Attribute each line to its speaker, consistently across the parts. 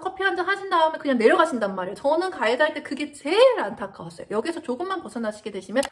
Speaker 1: 커피 한 잔 하신 다음에 그냥 내려가신단 말이에요. 저는 가이드 할 때 그게 제일 안타까웠어요. 여기서 조금만 벗어나시게 되시면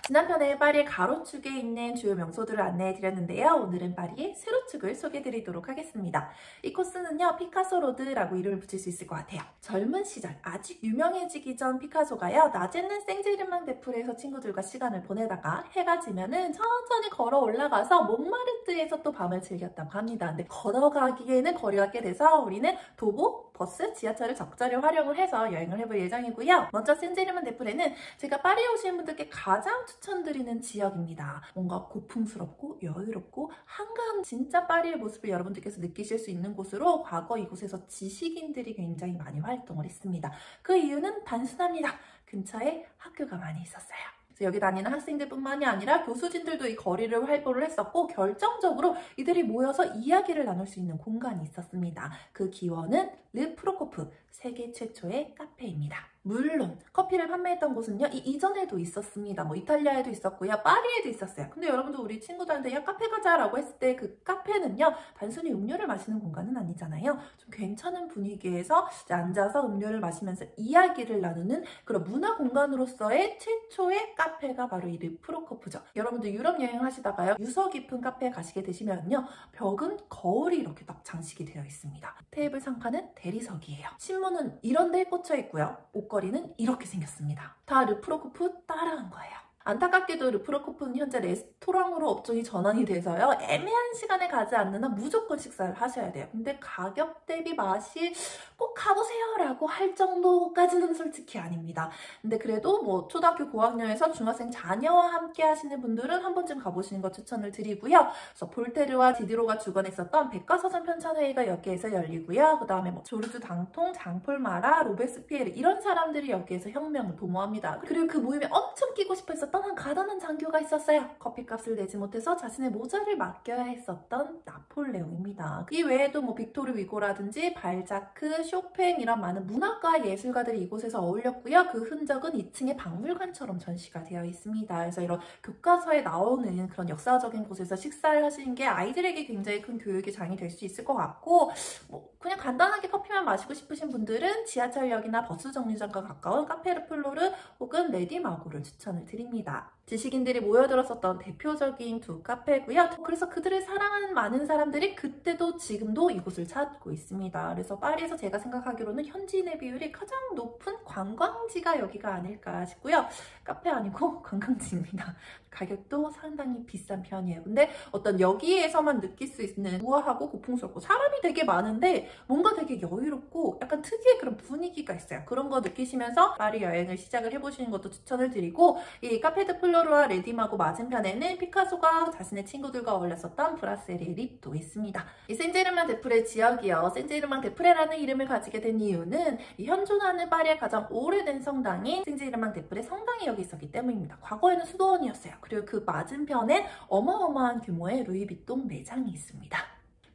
Speaker 1: 지난 편에 파리의 가로축에 있는 주요 명소들을 안내해 드렸는데요. 오늘은 파리의 세로축을 소개해 드리도록 하겠습니다. 이 코스는요, 피카소 로드라고 이름을 붙일 수 있을 것 같아요. 젊은 시절, 아직 유명해지기 전 피카소가요, 낮에는 생제르맹-데-프레에서 친구들과 시간을 보내다가 해가 지면은 천천히 걸어 올라가서 몽마르트에서 또 밤을 즐겼다고 합니다. 근데 걸어가기에는 거리가 꽤 돼서 우리는 도보, 버스, 지하철을 적절히 활용을 해서 여행을 해볼 예정이고요. 먼저 생제르맹-데-프레는 제가 파리에 오시는 분들께 가장 추천드리는 지역입니다. 뭔가 고풍스럽고 여유롭고 한가한 진짜 파리의 모습을 여러분들께서 느끼실 수 있는 곳으로 과거 이곳에서 지식인들이 굉장히 많이 활동을 했습니다. 그 이유는 단순합니다. 근처에 학교가 많이 있었어요. 여기 다니는 학생들뿐만이 아니라 교수진들도 이 거리를 활보를 했었고, 결정적으로 이들이 모여서 이야기를 나눌 수 있는 공간이 있었습니다. 그 기원은 르 프로코프, 세계 최초의 카페입니다. 물론 커피를 판매했던 곳은요, 이전에도 있었습니다. 뭐 이탈리아에도 있었고요, 파리에도 있었어요. 근데 여러분들 우리 친구들한테 야 카페 가자 라고 했을 때 그 카페는요, 단순히 음료를 마시는 공간은 아니잖아요. 좀 괜찮은 분위기에서 앉아서 음료를 마시면서 이야기를 나누는 그런 문화 공간으로서의 최초의 카페가 바로 이 르 프로코프죠. 여러분들 유럽 여행 하시다가요, 유서 깊은 카페에 가시게 되시면요, 벽은 거울이 이렇게 딱 장식이 되어 있습니다. 테이블 상판은 대리석이에요. 신문은 이런 데에 꽂혀 있고요, 옷걸이는 이렇게 생겼습니다. 다 르 프로코프 따라한 거예요. 안타깝게도 르 프로코프는 현재 레스토랑으로 업종이 전환이 돼서요, 애매한 시간에 가지 않는 한 무조건 식사를 하셔야 돼요. 근데 가격 대비 맛이 꼭 가보세요 라고 할 정도까지는 솔직히 아닙니다. 근데 그래도 뭐 초등학교 고학년에서 중학생 자녀와 함께 하시는 분들은 한 번쯤 가보시는 거 추천을 드리고요. 그래서 볼테르와 디디로가 주관했었던 백과사전 편찬회의가 여기에서 열리고요. 그 다음에 뭐 조르주 당통, 장폴 마라, 로베스피에르 이런 사람들이 여기에서 혁명을 도모합니다. 그리고 그 모임에 엄청 끼고 싶어 했었던 한 가난한 장교가 있었어요. 커피값을 내지 못해서 자신의 모자를 맡겨야 했었던 나폴레옹입니다. 이 외에도 뭐 빅토르 위고라든지 발자크, 쇼팽 이런 많은 문학과 예술가들이 이곳에서 어울렸고요. 그 흔적은 2층의 박물관처럼 전시가 되어 있습니다. 그래서 이런 교과서에 나오는 그런 역사적인 곳에서 식사를 하시는 게 아이들에게 굉장히 큰 교육의 장이 될 수 있을 것 같고, 뭐 그냥 간단하게 커피만 마시고 싶으신 분들은 지하철역이나 버스 정류장과 가까운 카페 르 플로르 혹은 레디마고를 추천을 드립니다. 지식인들이 모여들었었던 대표적인 두 카페고요. 그래서 그들을 사랑하는 많은 사람들이 그때도 지금도 이곳을 찾고 있습니다. 그래서 파리에서 제가 생각하기로는 현지인의 비율이 가장 높은 관광지가 여기가 아닐까 싶고요. 카페 아니고 관광지입니다. 가격도 상당히 비싼 편이에요. 근데 어떤 여기에서만 느낄 수 있는 우아하고 고풍스럽고 사람이 되게 많은데 뭔가 되게 여유롭고 약간 특유의 그런 분위기가 있어요. 그런 거 느끼시면서 파리 여행을 시작을 해보시는 것도 추천을 드리고, 이 카페 드 플로르와 레디마고 맞은편에는 피카소가 자신의 친구들과 어울렸었던 브라세리 립도 있습니다. 이 생제르맹-데-프레 지역이요, 생제르맹-데-프레라는 이름을 가지게 된 이유는 이 현존하는 파리의 가장 오래된 성당인 생제르맹-데-프레 성당이 여기 있었기 때문입니다. 과거에는 수도원이었어요. 그리고 그 맞은편에 어마어마한 규모의 루이비통 매장이 있습니다.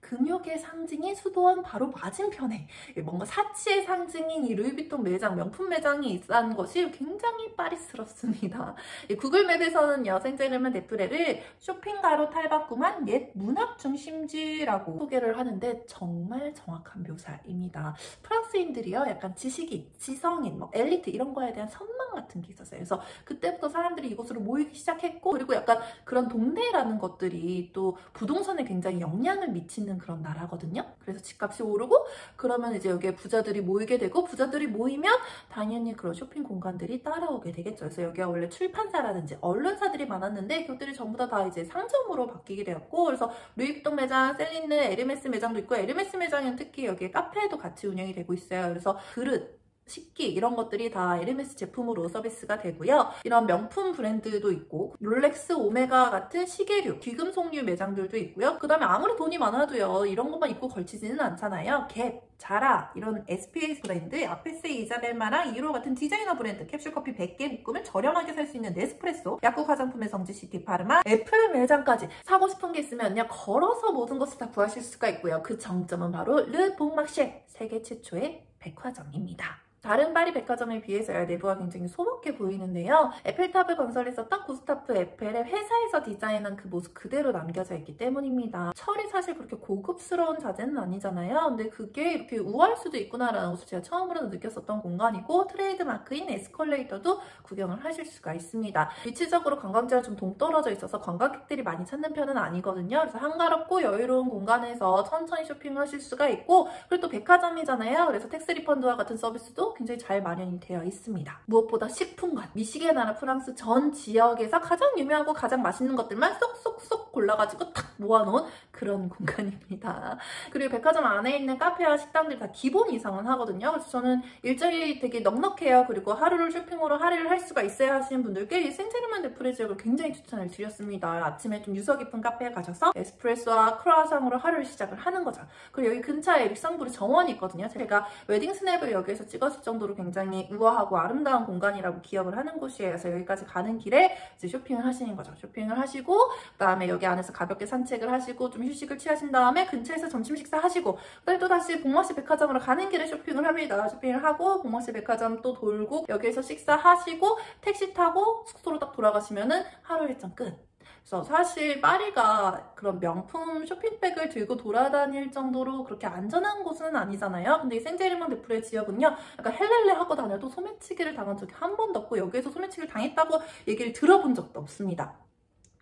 Speaker 1: 금욕의 상징인 수도원 바로 맞은편에 뭔가 사치의 상징인 이 루이비통 매장, 명품 매장이 있다는 것이 굉장히 파리스럽습니다. 구글맵에서는요, 생제르맹-데-프레를 쇼핑가로 탈바꿈한 옛 문학 중심지라고 소개를 하는데 정말 정확한 묘사입니다. 프랑스인들이요, 약간 지식인, 지성인, 뭐 엘리트 이런 거에 대한 선망 같은 게 있었어요. 그래서 그때부터 사람들이 이곳으로 모이기 시작했고, 그리고 약간 그런 동네라는 것들이 또 부동산에 굉장히 영향을 미치는 그런 나라거든요. 그래서 집값이 오르고 그러면 이제 여기에 부자들이 모이게 되고, 부자들이 모이면 당연히 그런 쇼핑 공간들이 따라오게 되겠죠. 그래서 여기가 원래 출판사라든지 언론사들이 많았는데 그것들이 전부 다 이제 상점으로 바뀌게 되었고, 그래서 루이비통 매장, 셀린느, 에르메스 매장도 있고, 에르메스 매장은 특히 여기에 카페도 같이 운영이 되고 있어요. 그래서 그릇, 식기 이런 것들이 다 에르메스 제품으로 서비스가 되고요. 이런 명품 브랜드도 있고, 롤렉스, 오메가 같은 시계류, 귀금속류 매장들도 있고요. 그 다음에 아무리 돈이 많아도요, 이런 것만 입고 걸치지는 않잖아요. 갭, 자라, 이런 SPA 브랜드, 아페스 이자벨마랑 이로 같은 디자이너 브랜드, 캡슐커피 100개 묶으면 저렴하게 살 수 있는 네스프레소, 약국 화장품의 성지 시티파르마, 애플 매장까지 사고 싶은 게 있으면요, 걸어서 모든 것을 다 구하실 수가 있고요. 그 정점은 바로 르 봉마쉐, 세계 최초의 백화점입니다. 다른 파리 백화점에 비해서요, 내부가 굉장히 소박해 보이는데요. 에펠탑을 건설했었던 구스타프 에펠의 회사에서 디자인한 그 모습 그대로 남겨져 있기 때문입니다. 철이 사실 그렇게 고급스러운 자재는 아니잖아요. 근데 그게 이렇게 우아할 수도 있구나라는 것을 제가 처음으로 느꼈었던 공간이고, 트레이드 마크인 에스컬레이터도 구경을 하실 수가 있습니다. 위치적으로 관광지랑 좀 동떨어져 있어서 관광객들이 많이 찾는 편은 아니거든요. 그래서 한가롭고 여유로운 공간에서 천천히 쇼핑하실 수가 있고, 그리고 또 백화점이잖아요. 그래서 텍스 리펀드와 같은 서비스도 굉장히 잘 마련이 되어 있습니다. 무엇보다 식품관, 미시게 나라 프랑스 전 지역에서 가장 유명하고 가장 맛있는 것들만 쏙쏙쏙 골라가지고 탁 모아놓은 그런 공간입니다. 그리고 백화점 안에 있는 카페와 식당들이 다 기본 이상은 하거든요. 그래서 저는 일정이 되게 넉넉해요. 그리고 하루를 쇼핑으로 할애를 할 수가 있어야 하시는 분들께 이 생제르맹-데-프레 지역을 굉장히 추천을 드렸습니다. 아침에 좀 유서 깊은 카페에 가셔서 에스프레소와 크루아상으로 하루를 시작을 하는 거죠. 그리고 여기 근처에 릭상부르 정원이 있거든요. 제가 웨딩 스냅을 여기에서 찍었을 정도로 굉장히 우아하고 아름다운 공간이라고 기억을 하는 곳이에요. 그래서 여기까지 가는 길에 이제 쇼핑을 하시는 거죠. 쇼핑을 하시고, 그다음에 여기 안에서 가볍게 산책을 하시고 좀 휴식을 취하신 다음에 근처에서 점심 식사하시고, 그다음에 또 다시 복머시 백화점으로 가는 길에 쇼핑을 합니다. 쇼핑을 하고 복머시 백화점 또 돌고 여기에서 식사하시고 택시 타고 숙소로 딱 돌아가시면은 하루 일정 끝. 그래서 사실 파리가 그런 명품 쇼핑백을 들고 돌아다닐 정도로 그렇게 안전한 곳은 아니잖아요. 근데 이 생제르맹-데-프레 지역은요, 약간 헬렐레 하고 다녀도 소매치기를 당한 적이 한 번도 없고, 여기에서 소매치기를 당했다고 얘기를 들어본 적도 없습니다.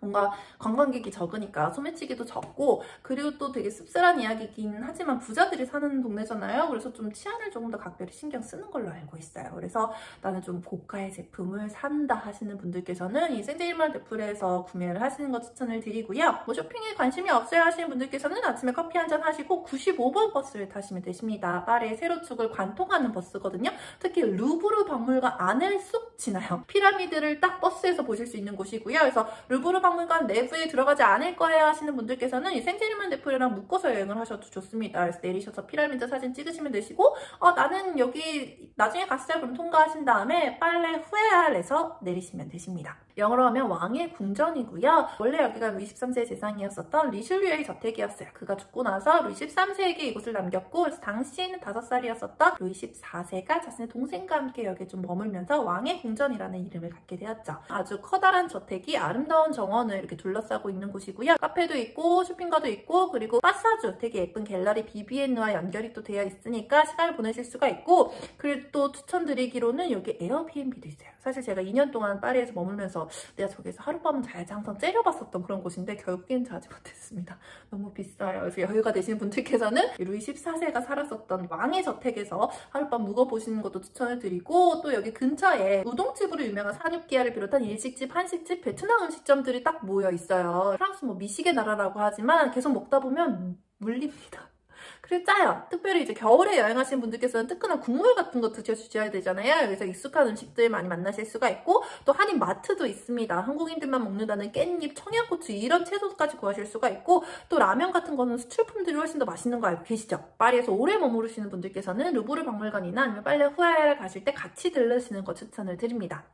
Speaker 1: 뭔가 관광객이 적으니까 소매치기도 적고, 그리고 또 되게 씁쓸한 이야기긴 하지만 부자들이 사는 동네잖아요. 그래서 좀 치안을 조금 더 각별히 신경 쓰는 걸로 알고 있어요. 그래서 나는 좀 고가의 제품을 산다 하시는 분들께서는 이 생제르맹-데-프레에서 구매를 하시는 거 추천을 드리고요. 뭐 쇼핑에 관심이 없어야 하시는 분들께서는 아침에 커피 한잔 하시고 95번 버스를 타시면 되십니다. 파리의 세로축을 관통하는 버스거든요. 특히 루브르 박물관 안을 쑥 지나요. 피라미드를 딱 버스에서 보실 수 있는 곳이고요. 그래서 루브르 박물관 내부에 들어가지 않을 거야 하시는 분들께서는 이 생제르맹-데-프레랑 묶어서 여행을 하셔도 좋습니다. 그래서 내리셔서 피라미드 사진 찍으시면 되시고, 나는 여기 나중에 갔어요 그럼 통과하신 다음에 빨레 후에알에서 내리시면 되십니다. 영어로 하면 왕의 궁전이고요. 원래 여기가 루이 13세의 재상이었었던 리슐리에의 저택이었어요. 그가 죽고 나서 루이 13세에게 이곳을 남겼고, 그래서 당시에는 5살이었었던 루이 14세가 자신의 동생과 함께 여기에 좀 머물면서 왕의 궁전이라는 이름을 갖게 되었죠. 아주 커다란 저택이 아름다운 정원을 이렇게 둘러싸고 있는 곳이고요. 카페도 있고 쇼핑가도 있고, 그리고 파사주 되게 예쁜 갤러리 비비엔느와 연결이 또 되어 있으니까 시간을 보내실 수가 있고, 그리고 또 추천드리기로는 여기 에어비앤비도 있어요. 사실 제가 2년 동안 파리에서 머물면서 내가 저기서 하룻밤은 자야지 항상 째려봤었던 그런 곳인데 결국엔 자지 못했습니다. 너무 비싸요. 그래서 여유가 되시는 분들께서는 루이 14세가 살았었던 왕의 저택에서 하룻밤 묵어보시는 것도 추천을 드리고, 또 여기 근처에 우동집으로 유명한 산육기야를 비롯한 일식집, 한식집, 베트남 음식점들이 딱 모여 있어요. 프랑스 뭐 미식의 나라라고 하지만 계속 먹다 보면 물립니다. 그리고 짜요. 특별히 이제 겨울에 여행하시는 분들께서는 뜨끈한 국물 같은 거 드셔주셔야 되잖아요. 여기서 익숙한 음식들 많이 만나실 수가 있고, 또 한인 마트도 있습니다. 한국인들만 먹는다는 깻잎, 청양고추 이런 채소까지 구하실 수가 있고, 또 라면 같은 거는 수출품들이 훨씬 더 맛있는 거 알고 계시죠? 파리에서 오래 머무르시는 분들께서는 루브르 박물관이나 아니면 빨레 후에알 가실 때 같이 들르시는 거 추천을 드립니다.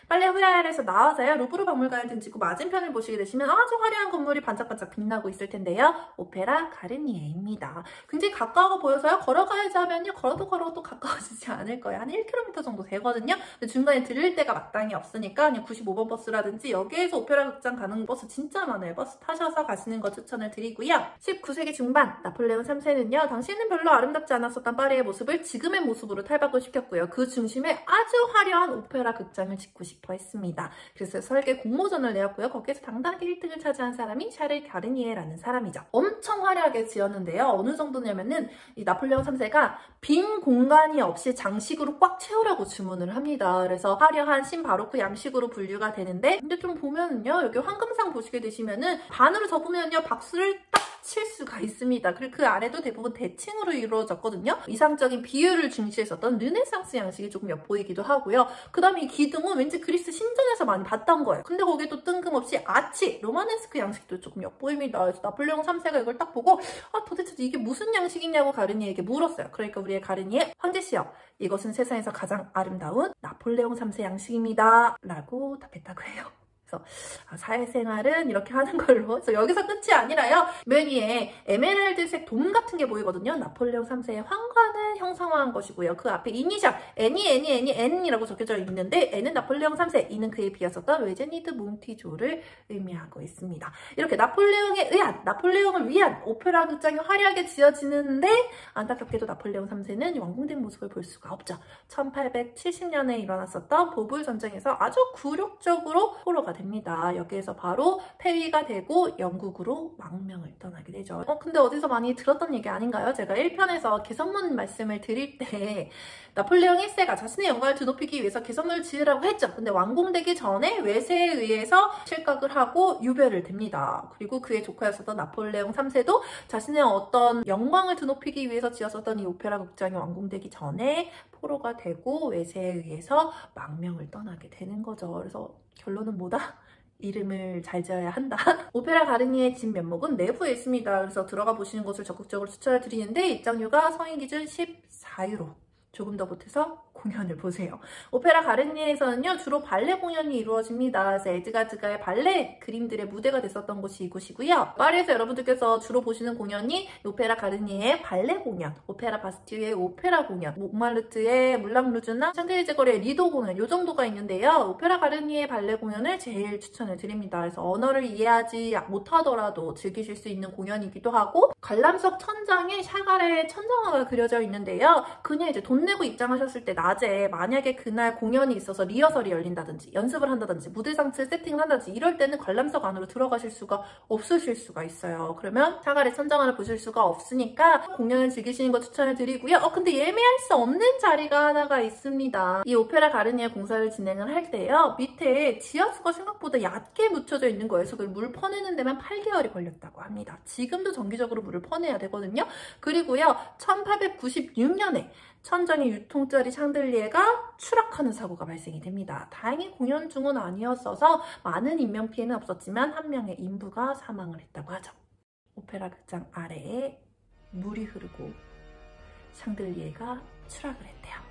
Speaker 1: 빨레 후에알에서 나와서요, 루브르 박물관을 등지고 맞은편을 보시게 되시면 아주 화려한 건물이 반짝반짝 빛나고 있을 텐데요. 오페라 가르니에입니다. 굉장히 가까워 보여서요, 걸어가야지 하면요, 걸어도 가까워지지 않을 거예요. 한 1km 정도 되거든요. 근데 중간에 들릴 데가 마땅히 없으니까 그냥 95번 버스라든지 여기에서 오페라 극장 가는 버스 진짜 많아요. 버스 타셔서 가시는 거 추천을 드리고요. 19세기 중반 나폴레옹 3세는요, 당시에는 별로 아름답지 않았었던 파리의 모습을 지금의 모습으로 탈바꿈시켰고요. 그 중심에 아주 화려한 오페라 극장을 짓고 싶어 했습니다. 그래서 설계 공모전을 내었고요. 거기에서 당당하게 1등을 차지한 사람이 샤를 가르니에라는 사람이죠. 엄청 화려하게 지었는데요. 어느 정도냐면은 이 나폴레옹 3세가 빈 공간이 없이 장식으로 꽉 채우라고 주문을 합니다. 그래서 화려한 신바로크 양식으로 분류가 되는데, 근데 좀 보면은요, 여기 황금상 보시게 되시면은 반으로 접으면요, 박수를 딱 칠 수가 있습니다. 그리고 그 아래도 대부분 대칭으로 이루어졌거든요. 이상적인 비율을 중시했었던 르네상스 양식이 조금 엿보이기도 하고요. 그 다음에 이 기둥은 왠지 그리스 신전에서 많이 봤던 거예요. 근데 거기에 또 뜬금없이 아치, 로마네스크 양식도 조금 엿보입니다. 그래서 나폴레옹 3세가 이걸 딱 보고 도대체 이게 무슨 양식이냐고 가르니에게 물었어요. 그러니까 우리의 가르니에, 황제시여, 이것은 세상에서 가장 아름다운 나폴레옹 3세 양식입니다 라고 답했다고 해요. 그래서 사회생활은 이렇게 하는 걸로. 그래서 여기서 끝이 아니라요. 맨 위에 에메랄드색 돔 같은 게 보이거든요. 나폴레옹 3세의 황관을 형상화한 것이고요. 그 앞에 이니셜 N이라고 적혀져 있는데 N은 나폴레옹 3세, E는 그에 비었었던 외제니드 몽티조를 의미하고 있습니다. 이렇게 나폴레옹을 위한 오페라 극장이 화려하게 지어지는데 안타깝게도 나폴레옹 3세는 완공된 모습을 볼 수가 없죠. 1870년에 일어났었던 보불 전쟁에서 아주 굴욕적으로 포로가 됩니다. 여기에서 바로 폐위가 되고 영국으로 망명을 떠나게 되죠. 근데 어디서 많이 들었던 얘기 아닌가요? 제가 1편에서 개선문 말씀을 드릴 때 나폴레옹 1세가 자신의 영광을 드높이기 위해서 개선문을 지으라고 했죠. 근데 완공되기 전에 외세에 의해서 실각을 하고 유배를 됩니다. 그리고 그의 조카였었던 나폴레옹 3세도 자신의 어떤 영광을 드높이기 위해서 지었었던 이 오페라 극장이 완공되기 전에 포로가 되고 외세에 의해서 망명을 떠나게 되는 거죠. 그래서 결론은 뭐다? 이름을 잘 지어야 한다. 오페라 가르니의 진 면목은 내부에 있습니다. 그래서 들어가 보시는 것을 적극적으로 추천을 드리는데 입장료가 성인 기준 14유로. 조금 더 보태서 공연을 보세요. 오페라 가르니에서는요, 주로 발레 공연이 이루어집니다. 그래서 에드가드가의 발레 그림들의 무대가 됐었던 곳이 이곳이고요. 파리에서 여러분들께서 주로 보시는 공연이 오페라 가르니의 발레 공연, 오페라 바스티유의 오페라 공연, 몽마르트의 물랑루즈나 샹젤리제 거리의 리도 공연, 요 정도가 있는데요. 오페라 가르니의 발레 공연을 제일 추천을 드립니다. 그래서 언어를 이해하지 못하더라도 즐기실 수 있는 공연이기도 하고, 관람석 천장에 샤갈의 천장화가 그려져 있는데요. 그냥 이제 돈 내고 입장하셨을 때 낮에 만약에 그날 공연이 있어서 리허설이 열린다든지 연습을 한다든지 무대장치 세팅을 한다든지 이럴 때는 관람석 안으로 들어가실 수가 없으실 수가 있어요. 그러면 샤갈의 천장화를 보실 수가 없으니까 공연을 즐기시는 거 추천을 드리고요. 근데 예매할 수 없는 자리가 하나가 있습니다. 이 오페라 가르니에 공사를 진행을 할 때요, 밑에 지하수가 생각보다 얕게 묻혀져 있는 거예요. 그래서 물 퍼내는 데만 8개월이 걸렸다고 합니다. 지금도 정기적으로 물을 퍼내야 되거든요. 그리고요, 1896년에 천장의 유통짜리 샹들리에가 추락하는 사고가 발생이 됩니다. 다행히 공연 중은 아니었어서 많은 인명피해는 없었지만 한 명의 인부가 사망을 했다고 하죠. 오페라 극장 아래에 물이 흐르고 샹들리에가 추락을 했대요.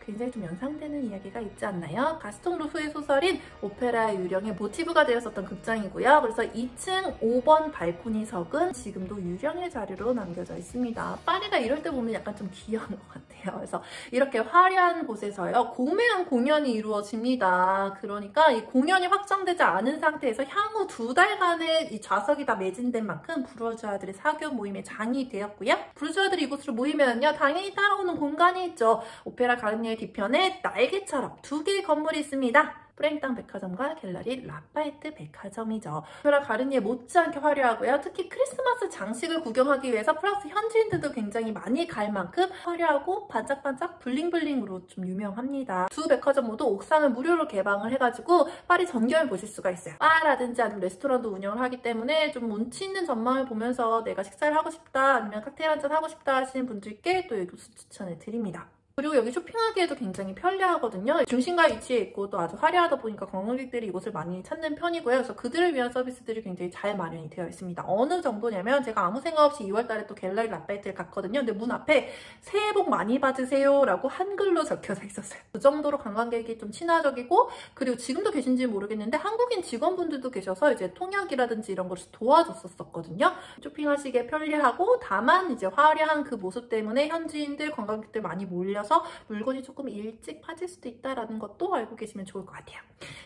Speaker 1: 굉장히 좀 연상되는 이야기가 있지 않나요? 가스통 루프의 소설인 오페라 유령의 모티브가 되었었던 극장이고요. 그래서 2층 5번 발코니석은 지금도 유령의 자리로 남겨져 있습니다. 파리가 이럴 때 보면 약간 좀 귀여운 것 같아요. 그래서 이렇게 화려한 곳에서요, 공매한 공연이 이루어집니다. 그러니까 이 공연이 확정되지 않은 상태에서 향후 2달간의 이 좌석이 다 매진된 만큼 부르주아들의 사교 모임의 장이 되었고요. 부르주아들이 이곳으로 모이면요, 당연히 따라오는 공간이 있죠. 오페라 가르니에 뒤편에 날개처럼 2개의 건물이 있습니다. 프랭땅 백화점과 갤러리 라파에트 백화점이죠. 오페라 가르니에 못지않게 화려하고요. 특히 크리스마스 장식을 구경하기 위해서 프랑스 현지인들도 굉장히 많이 갈 만큼 화려하고 반짝반짝 블링블링으로 좀 유명합니다. 두 백화점 모두 옥상을 무료로 개방을 해가지고 파리 전경을 보실 수가 있어요. 바라든지 아니면 레스토랑도 운영을 하기 때문에 좀 운치 있는 전망을 보면서 내가 식사를 하고 싶다, 아니면 칵테일 한잔 하고 싶다 하시는 분들께 또 이곳을 추천을 드립니다. 그리고 여기 쇼핑하기에도 굉장히 편리하거든요. 중심가에 위치해 있고 또 아주 화려하다 보니까 관광객들이 이곳을 많이 찾는 편이고요. 그래서 그들을 위한 서비스들이 굉장히 잘 마련이 되어 있습니다. 어느 정도냐면 제가 아무 생각 없이 2월달에 또 갤러리 라파에트를 갔거든요. 근데 문 앞에 새해 복 많이 받으세요 라고 한글로 적혀져 있었어요. 그 정도로 관광객이 좀 친화적이고, 그리고 지금도 계신지 모르겠는데 한국인 직원분들도 계셔서 이제 통역이라든지 이런 것을 도와줬었거든요. 쇼핑하시기에 편리하고, 다만 이제 화려한 그 모습 때문에 현지인들, 관광객들 많이 몰려 물건이 조금 일찍 파질 수도 있다는 것도 알고 계시면 좋을 것 같아요.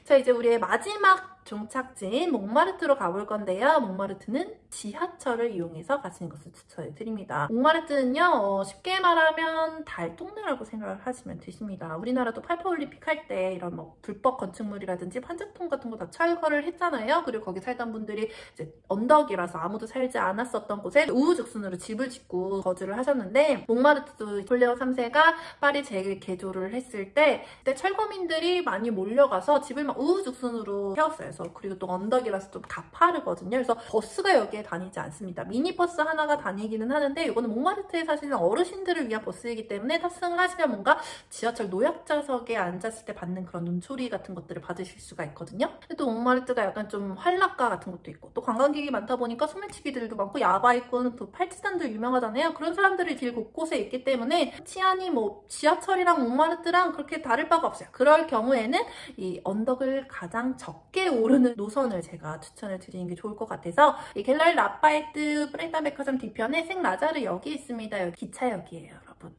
Speaker 1: 자, 이제 우리의 마지막 종착지인 몽마르트로 가볼 건데요. 몽마르트는 지하철을 이용해서 가시는 것을 추천해 드립니다. 몽마르트는요, 쉽게 말하면 달동네라고 생각을 하시면 되십니다. 우리나라도 88올림픽 할 때 이런 뭐 불법 건축물이라든지 판자통 같은 거 다 철거를 했잖아요. 그리고 거기 살던 분들이 이제 언덕이라서 아무도 살지 않았었던 곳에 우후죽순으로 집을 짓고 거주를 하셨는데, 몽마르트도 나폴레옹 3세가 파리 재개조를 했을 때 그때 철거민들이 많이 몰려가서 집을 막 우후죽순으로 세웠어요. 그리고 또 언덕이라서 좀 가파르거든요. 그래서 버스가 여기에 다니지 않습니다. 미니버스 하나가 다니기는 하는데 이거는 몽마르트에 사시는 어르신들을 위한 버스이기 때문에 탑승을 하시면 뭔가 지하철 노약자석에 앉았을 때 받는 그런 눈초리 같은 것들을 받으실 수가 있거든요. 근데 또 몽마르트가 약간 좀 활락가 같은 것도 있고, 또 관광객이 많다 보니까 소매치기들도 많고 야바이꾼, 또 팔찌산들 유명하잖아요. 그런 사람들이 길 곳곳에 있기 때문에 치안이 뭐 뭐 지하철이랑 몽마르트랑 그렇게 다를 바가 없어요. 그럴 경우에는 이 언덕을 가장 적게 오르는 노선을 제가 추천을 드리는 게 좋을 것 같아서 이 갤러리 라파에트 프렌타백화점 뒤편에 생라자르역이 있습니다. 여기 기차역이에요, 여러분.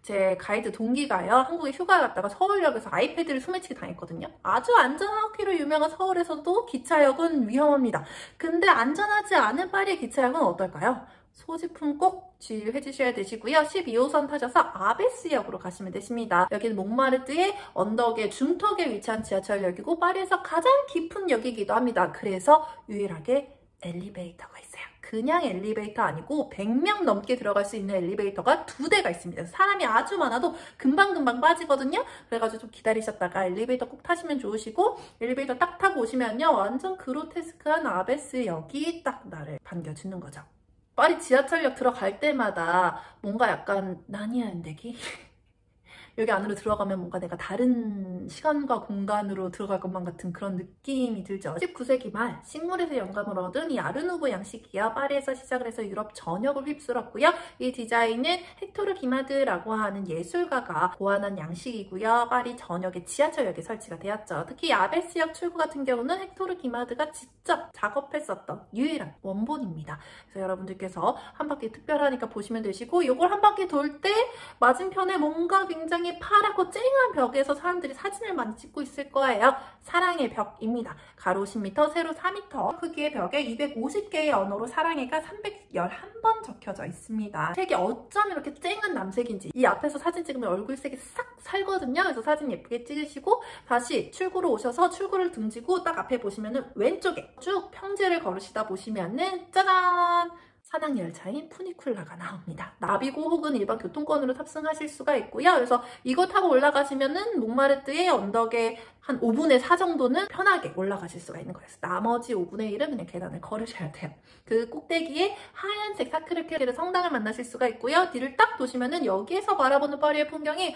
Speaker 1: 제 가이드 동기가요, 한국에 휴가 갔다가 서울역에서 아이패드를 소매치기 당했거든요. 아주 안전하기로 유명한 서울에서도 기차역은 위험합니다. 근데 안전하지 않은 파리의 기차역은 어떨까요? 소지품 꼭 주의해 주셔야 되시고요. 12호선 타셔서 아베스역으로 가시면 되십니다. 여기는 몽마르트의 언덕의 중턱에 위치한 지하철역이고 파리에서 가장 깊은 역이기도 합니다. 그래서 유일하게 엘리베이터가 있어요. 그냥 엘리베이터 아니고 100명 넘게 들어갈 수 있는 엘리베이터가 2대가 있습니다. 사람이 아주 많아도 금방금방 빠지거든요. 그래가지고 좀 기다리셨다가 엘리베이터 꼭 타시면 좋으시고, 엘리베이터 딱 타고 오시면요, 완전 그로테스크한 아베스역이 딱 나를 반겨주는 거죠. 파리 지하철역 들어갈 때마다 뭔가 약간 나니아은데기? 여기 안으로 들어가면 뭔가 내가 다른 시간과 공간으로 들어갈 것만 같은 그런 느낌이 들죠. 19세기 말 식물에서 영감을 얻은 이 아르누보 양식이요, 파리에서 시작을 해서 유럽 전역을 휩쓸었고요. 이 디자인은 헥토르 기마드라고 하는 예술가가 고안한 양식이고요. 파리 전역의 지하철역에 설치가 되었죠. 특히 아베스역 출구 같은 경우는 헥토르 기마드가 직접 작업했었던 유일한 원본입니다. 그래서 여러분들께서 한 바퀴 특별하니까 보시면 되시고, 이걸 한 바퀴 돌 때 맞은편에 뭔가 굉장히 파랗고 쨍한 벽에서 사람들이 사진을 많이 찍고 있을 거예요. 사랑의 벽입니다. 가로 10m, 세로 4m 크기의 벽에 250개의 언어로 사랑해가 311번 적혀져 있습니다. 색이 어쩜 이렇게 쨍한 남색인지, 이 앞에서 사진 찍으면 얼굴색이 싹 살거든요. 그래서 사진 예쁘게 찍으시고 다시 출구로 오셔서 출구를 등지고 딱 앞에 보시면은 왼쪽에 쭉 평지를 걸으시다 보시면은 짜잔! 산악열차인 푸니쿨라가 나옵니다. 나비고 혹은 일반 교통권으로 탑승하실 수가 있고요. 그래서 이거 타고 올라가시면은 몽마르트의 언덕에 한 5분의 4 정도는 편하게 올라가실 수가 있는 거예요. 나머지 5분의 1은 그냥 계단을 걸으셔야 돼요. 그 꼭대기에 하얀색 사크르케르 성당을 만나실 수가 있고요. 뒤를 딱 도시면은 여기에서 바라보는 파리의 풍경이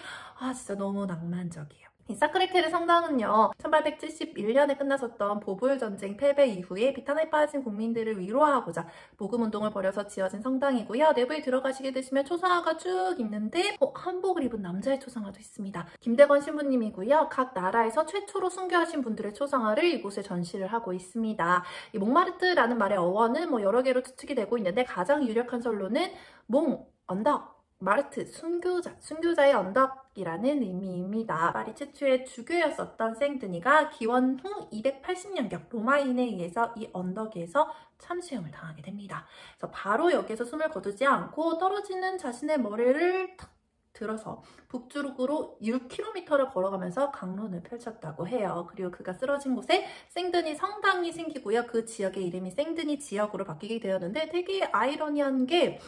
Speaker 1: 진짜 너무 낭만적이에요. 이 사크레케르 성당은요, 1871년에 끝났었던 보볼 전쟁 패배 이후에 비탄에 빠진 국민들을 위로하고자 복음운동을 벌여서 지어진 성당이고요. 내부에 들어가시게 되시면 초상화가 쭉 있는데 한복을 입은 남자의 초상화도 있습니다. 김대건 신부님이고요. 각 나라에서 최초로 순교하신 분들의 초상화를 이곳에 전시를 하고 있습니다. 이 몽마르트라는 말의 어원은 여러 개로 추측이 되고 있는데, 가장 유력한 설로는 몽, 언덕, 마르트, 순교자의 언덕이라는 의미입니다. 파리 최초의 주교였었던 생드니가 기원 후 280년경 로마인에 의해서 이 언덕에서 참수형을 당하게 됩니다. 그래서 바로 여기에서 숨을 거두지 않고 떨어지는 자신의 머리를 탁 들어서 북쪽으로 6km를 걸어가면서 강론을 펼쳤다고 해요. 그리고 그가 쓰러진 곳에 생드니 성당이 생기고요. 그 지역의 이름이 생드니 지역으로 바뀌게 되었는데, 되게 아이러니한 게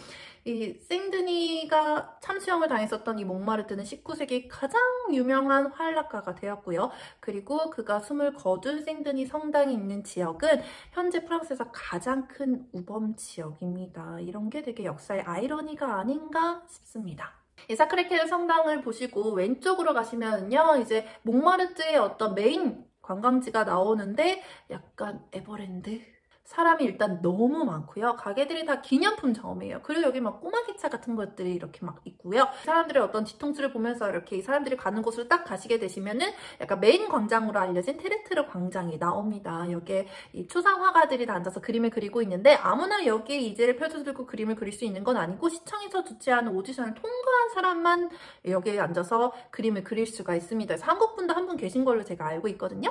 Speaker 1: 이 생드니가 참수형을 당했었던 이 몽마르트는 19세기 가장 유명한 활락가가 되었고요. 그리고 그가 숨을 거둔 생드니 성당이 있는 지역은 현재 프랑스에서 가장 큰 우범 지역입니다. 이런 게 되게 역사의 아이러니가 아닌가 싶습니다. 이 사크레케르 성당을 보시고 왼쪽으로 가시면요, 이제 몽마르트의 어떤 메인 관광지가 나오는데, 약간 에버랜드? 사람이 일단 너무 많고요. 가게들이 다 기념품 점이에요. 그리고 여기 막 꼬마 기차 같은 것들이 이렇게 막 있고요. 사람들의 어떤 뒤통수를 보면서 이렇게 이 사람들이 가는 곳을 딱 가시게 되시면은 약간 메인 광장으로 알려진 테르트르 광장이 나옵니다. 여기에 이 초상 화가들이 다 앉아서 그림을 그리고 있는데, 아무나 여기에 이제를 펼쳐들고 그림을 그릴 수 있는 건 아니고, 시청에서 주최하는 오디션을 통과한 사람만 여기에 앉아서 그림을 그릴 수가 있습니다. 그래서 한국 분도 한 분 계신 걸로 제가 알고 있거든요.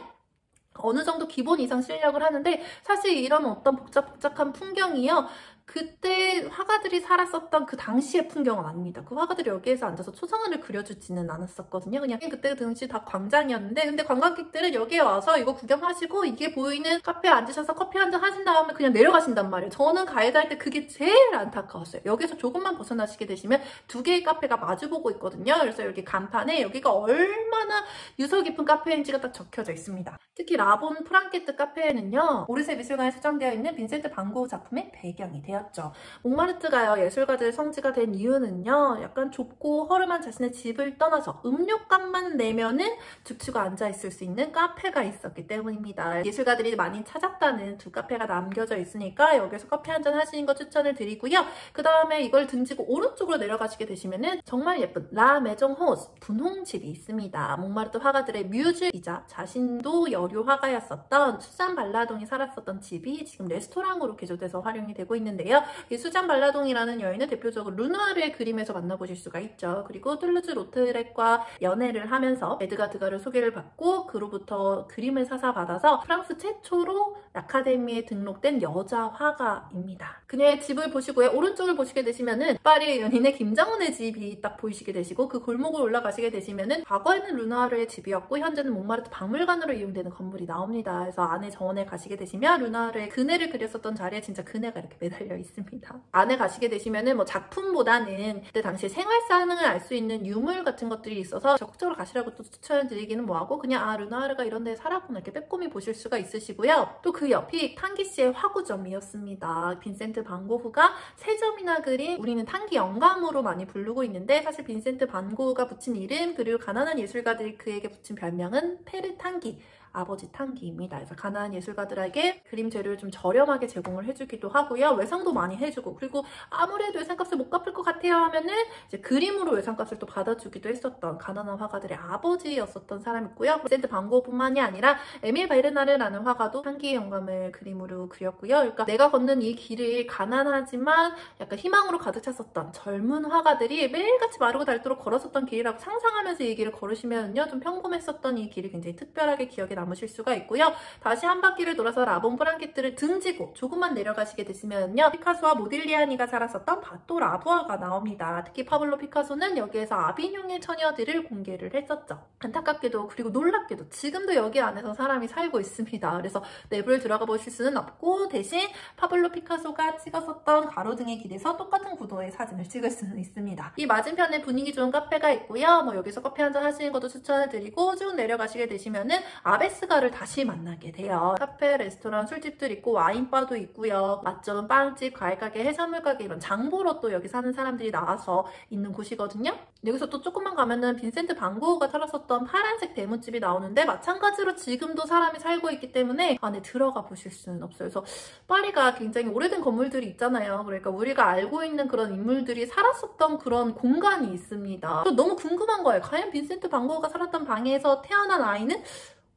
Speaker 1: 어느 정도 기본 이상 실력을 하는데, 사실 이런 어떤 복잡한 풍경이요, 그때 화가들이 살았었던 그 당시의 풍경은 아닙니다. 그 화가들이 여기에서 앉아서 초상화를 그려주지는 않았었거든요. 그냥 그때 당시 다 광장이었는데, 근데 관광객들은 여기에 와서 이거 구경하시고 이게 보이는 카페에 앉으셔서 커피 한잔 하신 다음에 그냥 내려가신단 말이에요. 저는 가이드 할 때 그게 제일 안타까웠어요. 여기서 조금만 벗어나시게 되시면 2개의 카페가 마주보고 있거든요. 그래서 여기 간판에 여기가 얼마나 유서 깊은 카페인지가 딱 적혀져 있습니다. 특히 라본 프랑케트 카페에는요, 오르세 미술관에 수정되어 있는 빈센트 반 고흐 작품의 배경이 되어 되었죠. 몽마르트가요, 예술가들의 성지가 된 이유는요, 약간 좁고 허름한 자신의 집을 떠나서 음료값만 내면은 죽치고 앉아있을 수 있는 카페가 있었기 때문입니다. 예술가들이 많이 찾았다는 두 카페가 남겨져 있으니까 여기서 커피 한잔 하시는 거 추천을 드리고요. 그 다음에 이걸 등지고 오른쪽으로 내려가시게 되시면은 정말 예쁜 라 메정 호스 분홍집이 있습니다. 몽마르트 화가들의 뮤즈이자 자신도 여류 화가였었던 수잔 발라동이 살았었던 집이 지금 레스토랑으로 개조돼서 활용이 되고 있는데요. 이 수잔 발라동이라는 여인은 대표적으로 르누아르의 그림에서 만나보실 수가 있죠. 그리고 툴루즈 로트렉과 연애를 하면서 에드가 드가를 소개를 받고 그로부터 그림을 사사받아서 프랑스 최초로 아카데미에 등록된 여자 화가입니다. 그녀의 집을 보시고요. 오른쪽을 보시게 되시면은 파리의 연인의 김장훈의 집이 딱 보이시게 되시고 그 골목을 올라가시게 되시면은 과거에는 르누아르의 집이었고 현재는 몽마르트 박물관으로 이용되는 건물이 나옵니다. 그래서 안에 정원에 가시게 되시면 르누아르의 그네를 그렸었던 자리에 진짜 그네가 이렇게 매달려 있습니다. 안에 가시게 되시면은 뭐 작품보다는 그때 당시 생활상을 알 수 있는 유물 같은 것들이 있어서 적극적으로 가시라고 또 추천을 드리기는 뭐하고 그냥 르누아르가 이런 데 살았구나 이렇게 빼꼼히 보실 수가 있으시고요. 또 그 옆이 탕기 씨의 화구점이었습니다. 빈센트 반 고흐가 3점이나 그린 우리는 탕기 영감으로 많이 부르고 있는데 사실 빈센트 반 고흐가 붙인 이름 그리고 가난한 예술가들이 그에게 붙인 별명은 페르 탕기, 아버지 탕기입니다. 그래서 가난한 예술가들에게 그림 재료를 좀 저렴하게 제공을 해주기도 하고요. 외상도 많이 해주고 그리고 아무래도 외상값을 못 갚을 것 같아요 하면은 이제 그림으로 외상값을 또 받아주기도 했었던 가난한 화가들의 아버지였었던 사람이고요. 빈센트 반 고흐뿐만이 아니라 에밀 베르나르라는 화가도 탕기의 영감을 그림으로 그렸고요. 그러니까 내가 걷는 이 길을 가난하지만 약간 희망으로 가득 찼었던 젊은 화가들이 매일같이 마르고 닳도록 걸었었던 길이라고 상상하면서 이 길을 걸으시면요. 좀 평범했었던 이 길이 굉장히 특별하게 기억에 남으실 수가 있고요. 다시 한 바퀴를 돌아서 라본 프랑케트를 등지고 조금만 내려가시게 되시면요. 피카소와 모딜리아니가 살았었던 바또 라부아가 나옵니다. 특히 파블로 피카소는 여기에서 아비뇽의 처녀들을 공개를 했었죠. 안타깝게도 그리고 놀랍게도 지금도 여기 안에서 사람이 살고 있습니다. 그래서 내부를 들어가 보실 수는 없고 대신 파블로 피카소가 찍었었던 가로등의 길에서 똑같은 구도의 사진을 찍을 수는 있습니다. 이 맞은편에 분위기 좋은 카페가 있고요. 뭐 여기서 커피 한잔 하시는 것도 추천을 드리고 쭉 내려가시게 되시면은 아베스가를 다시 만나게 돼요. 카페, 레스토랑, 술집들 있고 와인바도 있고요. 맛점, 빵집, 과일가게, 해산물 가게 이런 장보러 또 여기 사는 사람들이 나와서 있는 곳이거든요. 여기서 또 조금만 가면은 빈센트 반 고흐가 살았었던 파란색 대문집이 나오는데 마찬가지로 지금도 사람이 살고 있기 때문에 안에 들어가 보실 수는 없어요. 그래서 파리가 굉장히 오래된 건물들이 있잖아요. 그러니까 우리가 알고 있는 그런 인물들이 살았었던 그런 공간이 있습니다. 너무 궁금한 거예요. 과연 빈센트 반 고흐가 살았던 방에서 태어난 아이는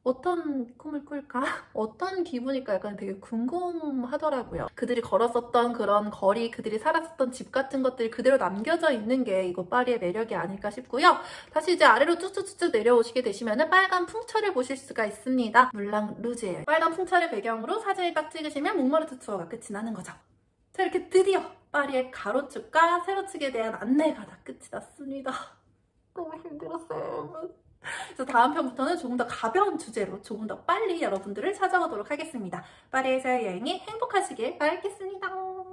Speaker 1: 어떤 꿈을 꿀까? 어떤 기분일까? 약간 되게 궁금하더라고요. 그들이 걸었었던 그런 거리, 그들이 살았었던 집 같은 것들이 그대로 남겨져 있는 게 이곳 파리의 매력이 아닐까 싶고요. 다시 이제 아래로 쭉쭉쭉쭉 내려오시게 되시면 빨간 풍철을 보실 수가 있습니다. 물랑 루즈예요. 빨간 풍철을 배경으로 사진을 딱 찍으시면 몽마르트 투어가 끝이 나는 거죠. 자, 이렇게 드디어 파리의 가로축과 세로축에 대한 안내가 다 끝이 났습니다. 너무 힘들었어요. 그래서 다음 편부터는 조금 더 가벼운 주제로 조금 더 빨리 여러분들을 찾아오도록 하겠습니다. 파리에서의 여행이 행복하시길 바라겠습니다.